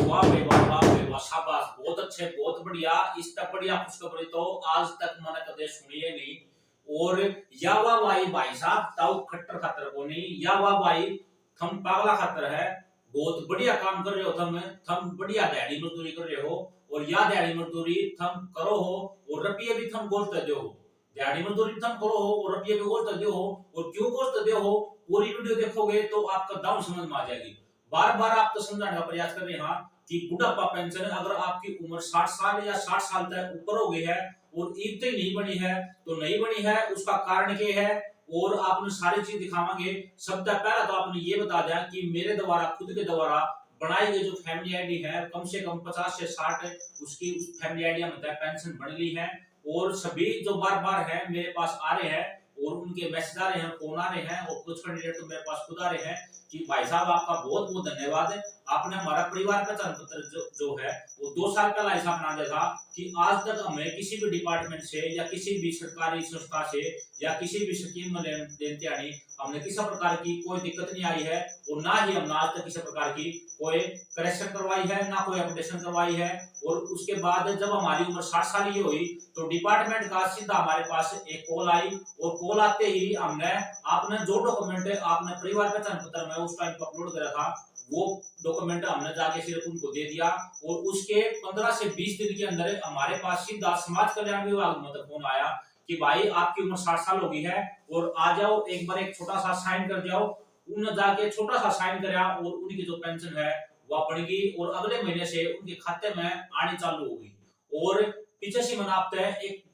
वाह भाई वाह, वाह भाई वाह, शाबाश, बहुत अच्छे, बहुत बढ़िया। इस तक बढ़िया खुशखबरी तो आज तक मैंने कदे सुनी है नहीं। और या वाह भाई साहब, ताऊ खट्टर खातर को नहीं, या वाह भाई, थम पागला खातर है। बहुत बढ़िया काम कर रहे हो थम बढ़िया दिहाड़ी मजदूरी कर रहे हो। और या दिहाड़ी मजदूरी थम करो हो और रुपये भी थम गोश्त दे हो। दिहाड़ी मजदूरी थम करो हो और रुपये भी गोश्त दे हो। और क्यों गोश्त दे हो, पूरी वीडियो देखोगे तो आपका दाम समझ में आ जाएगी। बार बार आपको समझाने का प्रयास कर रहे हैं कि बुढ़ापा पेंशन अगर आपकी उम्र 60 साल या 60 साल तक ऊपर हो गई है और इतनी नहीं बनी है तो नहीं बनी है, उसका कारण क्या है। और आपने सारी चीज दिखावांगे। सबसे पहला तो आपने ये बता दिया कि मेरे द्वारा, खुद के द्वारा बनाई गई जो फैमिली आईडी है, कम से कम 50 से 60 उसकी उस फैमिली आईडी में पेंशन बन ली है। और सभी जो बार बार है मेरे पास आ रहे हैं और उनके मैसेज आ रहे हैं, फोन आ रहे हैं, और कुछ कैंडिडेट तो मेरे पास खुद आ रहे हैं कि भाई साहब आपका बहुत बहुत धन्यवाद है। आपने हमारा परिवार पहचान पत्र जो है वो 2 साल पहले ऐसा बना दिया था कि आज तक हमें किसी भी डिपार्टमेंट से या किसी भी सरकारी संस्था से या किसी भी स्कीम में लेते आनी हमने किसी प्रकार की कोई दिक्कत नहीं आई है। और ना ही हमने आज तक किसी प्रकार की कोई करेक्शन करवाई है, ना कोई अपडेशन करवाई है। और उसके बाद जब हमारी उम्र 60 साल की हुई तो डिपार्टमेंट का सीधा हमारे पास एक कॉल आई, और कॉल आते ही हमने आपने जो डॉक्यूमेंट आपने परिवार पहचान पत्र में उस टाइम अपलोड करा था वो डॉक्यूमेंट हमने जाके सिर्फ उनको दे दिया। और उसके 15 से 20 दिन के अंदर हमारे पास सीधा समाज कल्याण विभाग में फोन आया कि भाई आपकी उम्र 60 साल हो गई है और आ जाओ एक बार, एक छोटा सा साइन कर जाओ। उन्होंने जाके छोटा सा साइन कराया और उनकी जो पेंशन है वह बढ़ गई और अगले महीने से उनके खाते में आनी चालू हो गई। और पीछे से मैंने आपको एक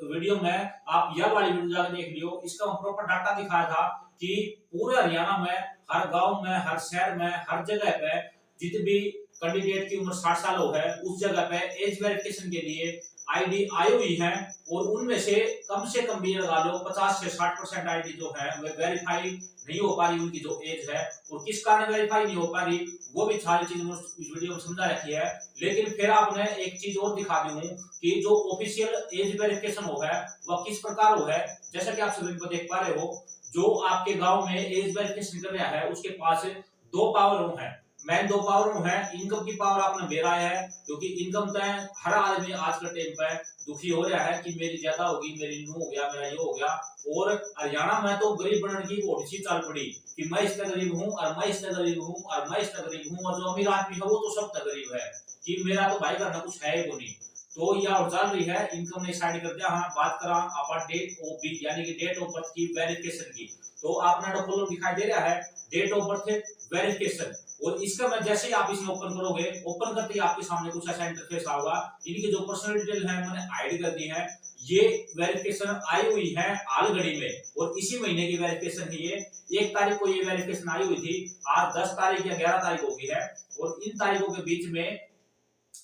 वीडियो में आप यह वाली वीडियो जाकर देख लियो, इसका प्रॉपर डाटा दिखाया था कि पूरे हरियाणा में हर गांव में, हर शहर में, हर जगह पे जितने भी कैंडिडेट की उम्र 60 साल हो है उस जगह पे एज वेरिफिकेशन के लिए आईडी आई हुई है। और उनमें से कम भी लगा लो 50 से 60% आईडी जो है वे वेरीफाई नहीं हो पा रही, उनकी जो एज है। और किस कारण वेरीफाई नहीं हो पा रही वो भी सारी चीज इस वीडियो में समझा रखी है। लेकिन फिर आपने एक चीज और दिखा दी हूँ कि जो ऑफिशियल एज वेरिफिकेशन हो है वह किस प्रकार हो है। जैसा कि आप सभी को देख पा रहे हो, जो आपके गांव में एज वेरिफिकेशन कर रहा है उसके पास 2 पावर है। मेन 2 पावर है, इनकम की पावर आपने बेरा है, क्योंकि इनकम तो हर आदमी आज के टाइम पे दुखी हो रहा है कि मेरी ज्यादा होगी, मेरी न्यू हो गया, मेरा ये हो गया। और हरियाणा में तो गरीब बनने की बहुत सी चाल पड़ी कि मैं इतना गरीब हूँ और मैं इतना गरीब हूँ और मैं इतना गरीब हूँ, और जो अमीर आदमी है वो तो सब तक गरीब है कि मेरा तो भाई करना कुछ है ही नहीं। तो यह और चल रही है, इनकम ने साइड कर दिया। हाँ, बात करा आप डेट ऑफ बर्थ यानी कि डेट ऑफ बर्थ की वेरिफिकेशन की, तो आपने डॉक्यूमेंट दिखाई दे रहा है डेट ऑफ बर्थ वेरिफिकेशन। और इसका मैं जैसे ही आप इसमें ओपन करोगे, ओपन करते ही आपके सामने कुछ ऐसा इंटरफेस आएगा। इनकी जो पर्सनल डिटेल है मैंने हाइड कर दी है। ये वेरिफिकेशन आई हुई है हाल घड़ी में और इसी महीने की वेरिफिकेशन है। ये 1 तारीख को ये वेरिफिकेशन आई हुई थी, आज 10 तारीख या 11 तारीख हो गई है। और इन तारीखों के बीच में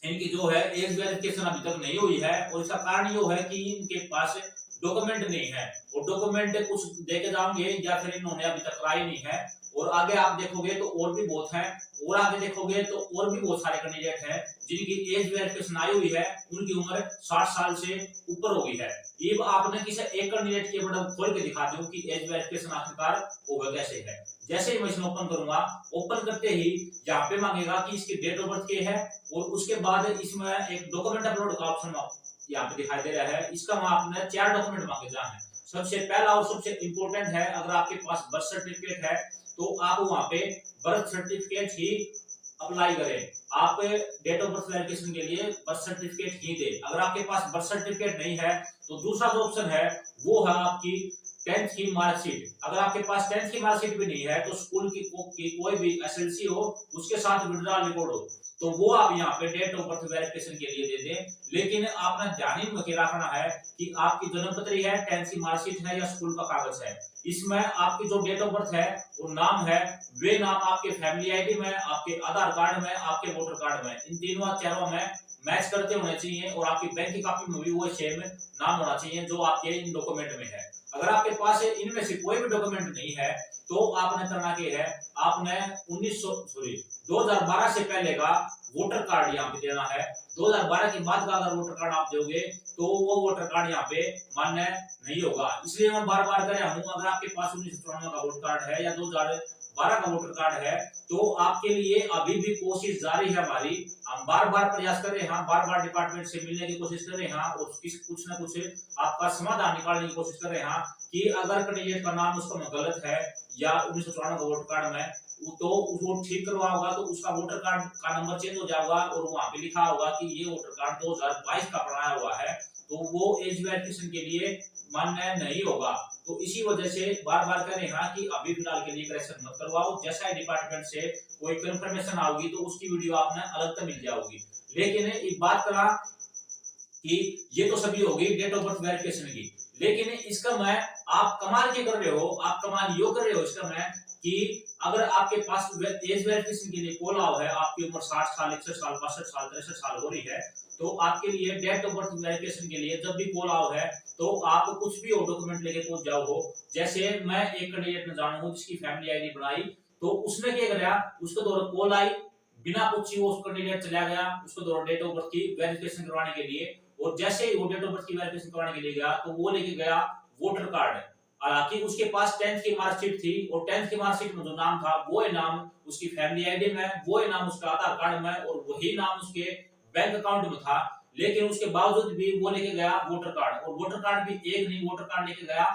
इनकी जो है एज वेरिफिकेशन अभी तक नहीं हुई है। और इसका कारण ये है कि इनके पास डॉक्यूमेंट नहीं है, और डॉक्यूमेंट कुछ देके जाओगे या फिर इन्होंने अभी तक कराई नहीं है। और आगे आप देखोगे तो और भी बहुत है, और आगे देखोगे तो और भी बहुत सारे कैंडिडेट हैं जिनकी एज वेरिफिकेशन आई हुई है, उनकी उम्र 60 साल से ऊपर हो गई है। अब आपने किसी एक कैंडिडेट के बड़ा खोल के दिखा दूं कि एज वेरिफिकेशन आखिरकार होगा कैसे है। जैसे ही मैं इसमें ओपन करूंगा, ओपन करते ही यहाँ पे मांगेगा कि इसकी डेट ऑफ बर्थ क्या है, और उसके बाद इसमें एक डॉक्यूमेंट अपलोड का ऑप्शन यहाँ पे दिखाई दे रहा है। इसका आपने 4 डॉक्यूमेंट मांगे जा है। सबसे पहला और सबसे इंपॉर्टेंट है, अगर आपके पास बर्थ सर्टिफिकेट है तो आप वहां पे बर्थ सर्टिफिकेट ही अप्लाई करें। आप डेट ऑफ बर्थ वेरिफिकेशन के लिए बर्थ सर्टिफिकेट ही दे। अगर आपके पास बर्थ सर्टिफिकेट नहीं है तो दूसरा जो ऑप्शन है वो है आपकी 10th की मार्कशीट। अगर आपके पास 10th की मार्कशीट भी नहीं है तो स्कूल की कोई भी एसएलसी हो उसके साथ विड्रॉल रिकॉर्ड हो तो वो आप यहाँ पे डेट ऑफ बर्थ वेरिफिकेशन के लिए दे दें। लेकिन आपने ध्यान में रखना है कि आपकी जन्मपत्री है, 10th की मार्कशीट है या स्कूल का कागज है। इसमें आपकी जो डेट ऑफ बर्थ है वो नाम है, वे नाम आपके फैमिली आईडी में, आपके आधार कार्ड में, आपके वोटर कार्ड में, इन तीनों चारों में मैच करते होने चाहिए। और आपकी बैंक की कॉपी में भी वो सेम नाम होना चाहिए जो आपके इन डॉक्यूमेंट में है। अगर आपके पास इनमें से कोई भी डॉक्यूमेंट नहीं है तो आपने करना क्या है, आपने 2012 से पहले का वोटर कार्ड यहाँ पे देना है। 2012 के बाद का अगर वोटर कार्ड आप दोगे तो वो वोटर कार्ड यहाँ पे मान्य नहीं होगा। इसलिए मैं बार बार कह रहा हूँ, अगर आपके पास 1994 का वोटर कार्ड है या 12 का वोटर कार्ड है, तो आपके लिए अभी भी कोशिश जारी है हमारी। हम बार बार प्रयास कर रहे हैं, बार बार डिपार्टमेंट से मिलने की कोशिश कर रहे हैं और कुछ ना कुछ आपका समाधान निकालने की कोशिश कर रहे हैं कि अगर कैंडिडेट का नाम उसका में गलत है या 1994 का वोटर कार्ड में, तो वो ठीक करवा होगा तो उसका वोटर कार्ड का नंबर चेंज हो जाएगा और वहां पे लिखा होगा कि ये वोटर कार्ड 2022 का बनाया हुआ है, तो वो एज वेरिफिकेशन के लिए मान्य नहीं होगा। तो इसी वजह से बार बार कह रहे हैं कि अभी फिलहाल के लिए करेक्शन मत करवाओ, जैसा ही डिपार्टमेंट से कोई कंफर्मेशन आओगी तो उसकी वीडियो आपने अलग से मिल जाओगी। लेकिन एक बात करा कि ये तो सभी होगी डेट ऑफ बर्थ वेरिफिकेशन की, लेकिन इसका मैं आप कमाल के कर रहे हो, आप कमाल यो कर रहे हो इसका मैं कि अगर आपके पास एज वेरिफिकेशन के लिए कॉल आओ है, आपकी उम्र 60 साल 61 साल 62 साल 63 साल हो रही है, तो आपके लिए डेट ऑफ बर्थ वेरिफिकेशन के लिए जब भी कॉल आओ है तो आप कुछ भी डॉक्यूमेंट लेके पहुंच जाओ हो। जैसे मैं एक कैंडिडेट में जानू हूं जिसकी फैमिली आईडी बनाई, तो उसने क्या किया, उसके द्वारा कॉल आई, बिना पूछी वो उस कैंडिडेट चला गया उसके द्वारा डेट ऑफ बर्थ की वेरिफिकेशन करवाने के लिए, और जैसे ही वो डेट ऑफ बर्थ की वेरिफिकेशन करवाने के लिए गया तो वो लेके गया वोटर कार्ड। हालांकि उसके पास 10th की मार्कशीट थी और 10th की मार्कशीट में जो नाम था वो ही नाम उसकी फैमिली आईडी में, वो ही नाम उसका आधार कार्ड में और वही नाम उसके बैंक अकाउंट में था। लेकिन उसके बावजूद भी वो लेके गया वोटर कार्ड, और वोटर कार्ड भी एक नहीं, वोटर कार्ड लेके गया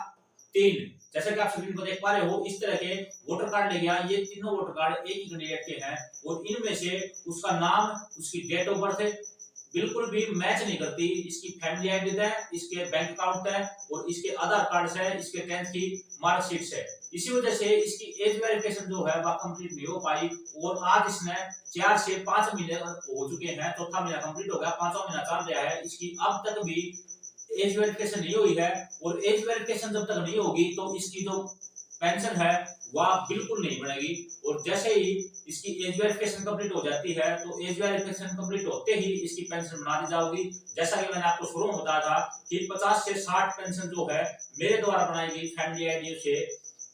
3। जैसे कि आप स्क्रीन पर देख पा रहे हो इस तरह के वोटर कार्ड ले गया। ये तीनों वोटर कार्ड एक ही कैंडिडेट के हैं और इनमें से उसका नाम, उसकी डेट ऑफ बर्थ बिल्कुल भी मैच नहीं करती। इसकी फैमिली आईडी है, इसके बैंक अकाउंट है और इसके आधार कार्ड से, इसके 10th की मार्कशीट से। इसी वजह से इसकी एज वेरिफिकेशन जो है वह कंप्लीट नहीं हो पाई और आज इसने 4 से 5 महीने हो चुके हैं, चौथा महीना कंप्लीट हो गया, 5वां महीना चल रहा है, इसकी अब तक भी एज वेरिफिकेशन नहीं हुई है। और एज वेरिफिकेशन जब तक नहीं होगी तो इसकी जो पेंशन है वह बिल्कुल नहीं बढ़ेगी। और जैसे ही इसकी एज वेरिफिकेशन कंप्लीट हो जाती है तो एज वेरिफिकेशन कंप्लीट होते ही इसकी पेंशन बना दी जाएगी। जैसा कि मैंने आपको शुरू में बताया था कि 50 से 60 पेंशन जो है मेरे द्वारा बनाई गई फैमिली आईडी से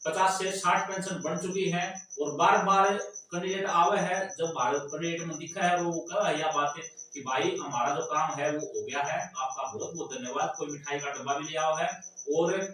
50 से 60 पेंशन बन चुकी है। और बार बार कैंडिडेट आवे है, जब भारत कैंडिडेट में दिखा है वो कह यह बात है कि भाई हमारा जो काम है वो हो गया है, आपका बहुत बहुत धन्यवाद, कोई मिठाई का डब्बा भी ले आओ है। और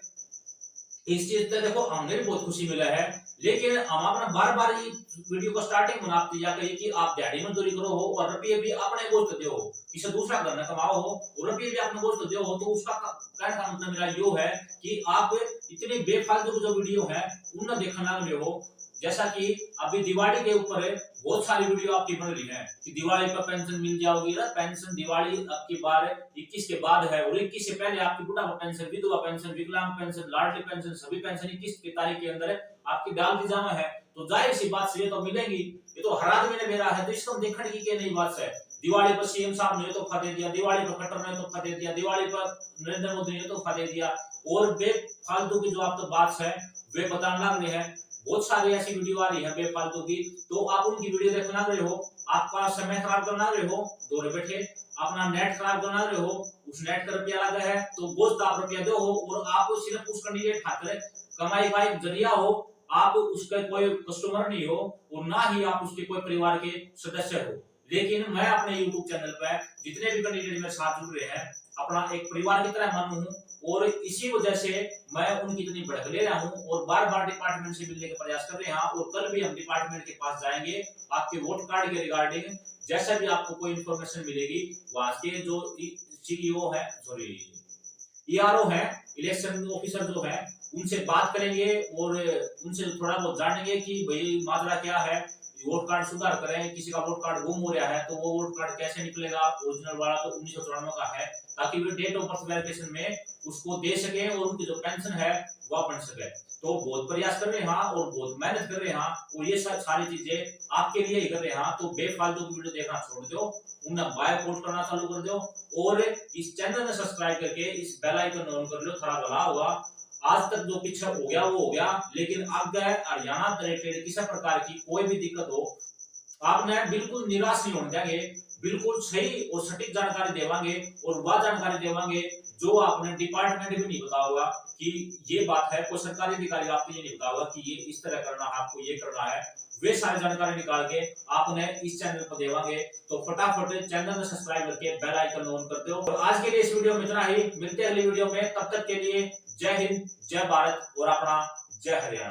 इस चीज से देखो हमें भी बहुत खुशी मिला है। लेकिन हम अपना बार बार वीडियो को स्टार्टिंग में आप दिया करिए कि आप दिहाड़ी मजदूरी करो हो और रुपये भी अपने गोश्त दे हो, किसी दूसरा घर में कमाओ हो और रुपये भी अपने गोश्त दे हो, तो उसका कहने का मतलब मेरा यो है कि आप इतनी बेफालतू जो वीडियो है उन देखना लगे हो। जैसा कि अभी दिवाली के ऊपर बहुत सारी वीडियो आपकी बन रही है कि दिवाली पर पेंशन मिल जाओगी ना, पेंशन दिवाली आपकी बार 21 के बाद है और 21 से पहले आपकी बुढ़ापा पेंशन, विधवा पेंशन, विकलांग पेंशन, लाडली पेंशन, सभी पेंशन 21 की तारीख के अंदर आपकी डाल दी जाना है। तो जाहिर सी बात से ये तो मिलेंगी, ये तो हर आदमी ने मेरा है, तो इसको देखने की क्या नई बात है। दिवाली पर सीएम साहब ने तोहफा दे दिया, दिवाली पर खट्टर ने तोहफा दे दिया, दिवाली पर नरेंद्र मोदी ने तोहफा दे दिया, और बेफालतू की जो आप तो बात है वे बताने लग रहे हैं। बहुत सारी ऐसी वीडियो आ रही है बेफालतू की, तो आप उनकी वीडियो देखना रहे हो, आपका समय खराब करना रहे हो, दौरे बैठे अपना नेट खराब करना रहे हो, उस नेट का रुपया लगा है तो गोश्त आप रुपया दो हो और आप सिर्फ उस कैंडिडेट खातिर कमाई का एक जरिया हो, आप उसका कोई कस्टमर नहीं हो और ना ही आप उसके कोई परिवार के सदस्य हो। लेकिन मैं अपने YouTube चैनल पर जितने भी कैंडिडेट मेरे साथ जुड़ रहे हैं अपना एक परिवार की तरह मानू हूं और इसी वजह से मैं उनकी इतनी बढ़क ले रहा हूं और बार बार डिपार्टमेंट से मिलने का प्रयास कर रहे हैं। और कल भी हम डिपार्टमेंट के पास जाएंगे आपके वोट कार्ड के रिगार्डिंग, जैसा भी आपको कोई इंफॉर्मेशन मिलेगी वहां के जो सीईओ है, सॉरी ईआरओ है, इलेक्शन ऑफिसर जो है, उनसे बात करेंगे और उनसे थोड़ा बहुत जानेंगे कि भाई माजरा क्या है, वोट कार्ड सुधार करें, किसी का वोट कार्ड गुम हो रहा है तो वो वोट कार्ड कैसे निकलेगा, ओरिजिनल वाला तो 1994 का है, ताकि वे डेट ऑफ बर्थ वेरिफिकेशन में उसको दे सके और उनकी जो पेंशन है वह बन सके। तो बहुत प्रयास कर रहे हैं और बहुत मेहनत कर रहे हैं और ये सारी चीजें आपके लिए ही कर रहे हैं। तो बेफालतू की वीडियो देखना छोड़ दो, उन्हें बाय पोस्ट करना चालू कर दो और इस चैनल में सब्सक्राइब करके इस बेल आइकन ऑन कर लो, थोड़ा भला होगा। आज तक जो पीछे हो गया वो हो गया, लेकिन आगे हरियाणा रिलेटेड किसी प्रकार की कोई भी दिक्कत हो आपने बिल्कुल निराश नहीं होने देंगे, बिल्कुल सही और सटीक जानकारी देवांगे और वह जानकारी देवांगे जो आपने डिपार्टमेंट भी नहीं बताया होगा कि ये बात है, कोई सरकारी अधिकारी आपको ये नहीं बताया होगा कि ये इस तरह करना है, आपको ये करना है, वे सारी जानकारी निकाल के आपने इस चैनल पर देवांगे। तो फटाफट चैनल में सब्सक्राइब करके बेल आइकन ऑन कर दो। और आज के लिए इस वीडियो में इतना ही, मिलते हैं अगली वीडियो में, तब तक के लिए जय हिंद, जय भारत और अपना जय हरियाणा।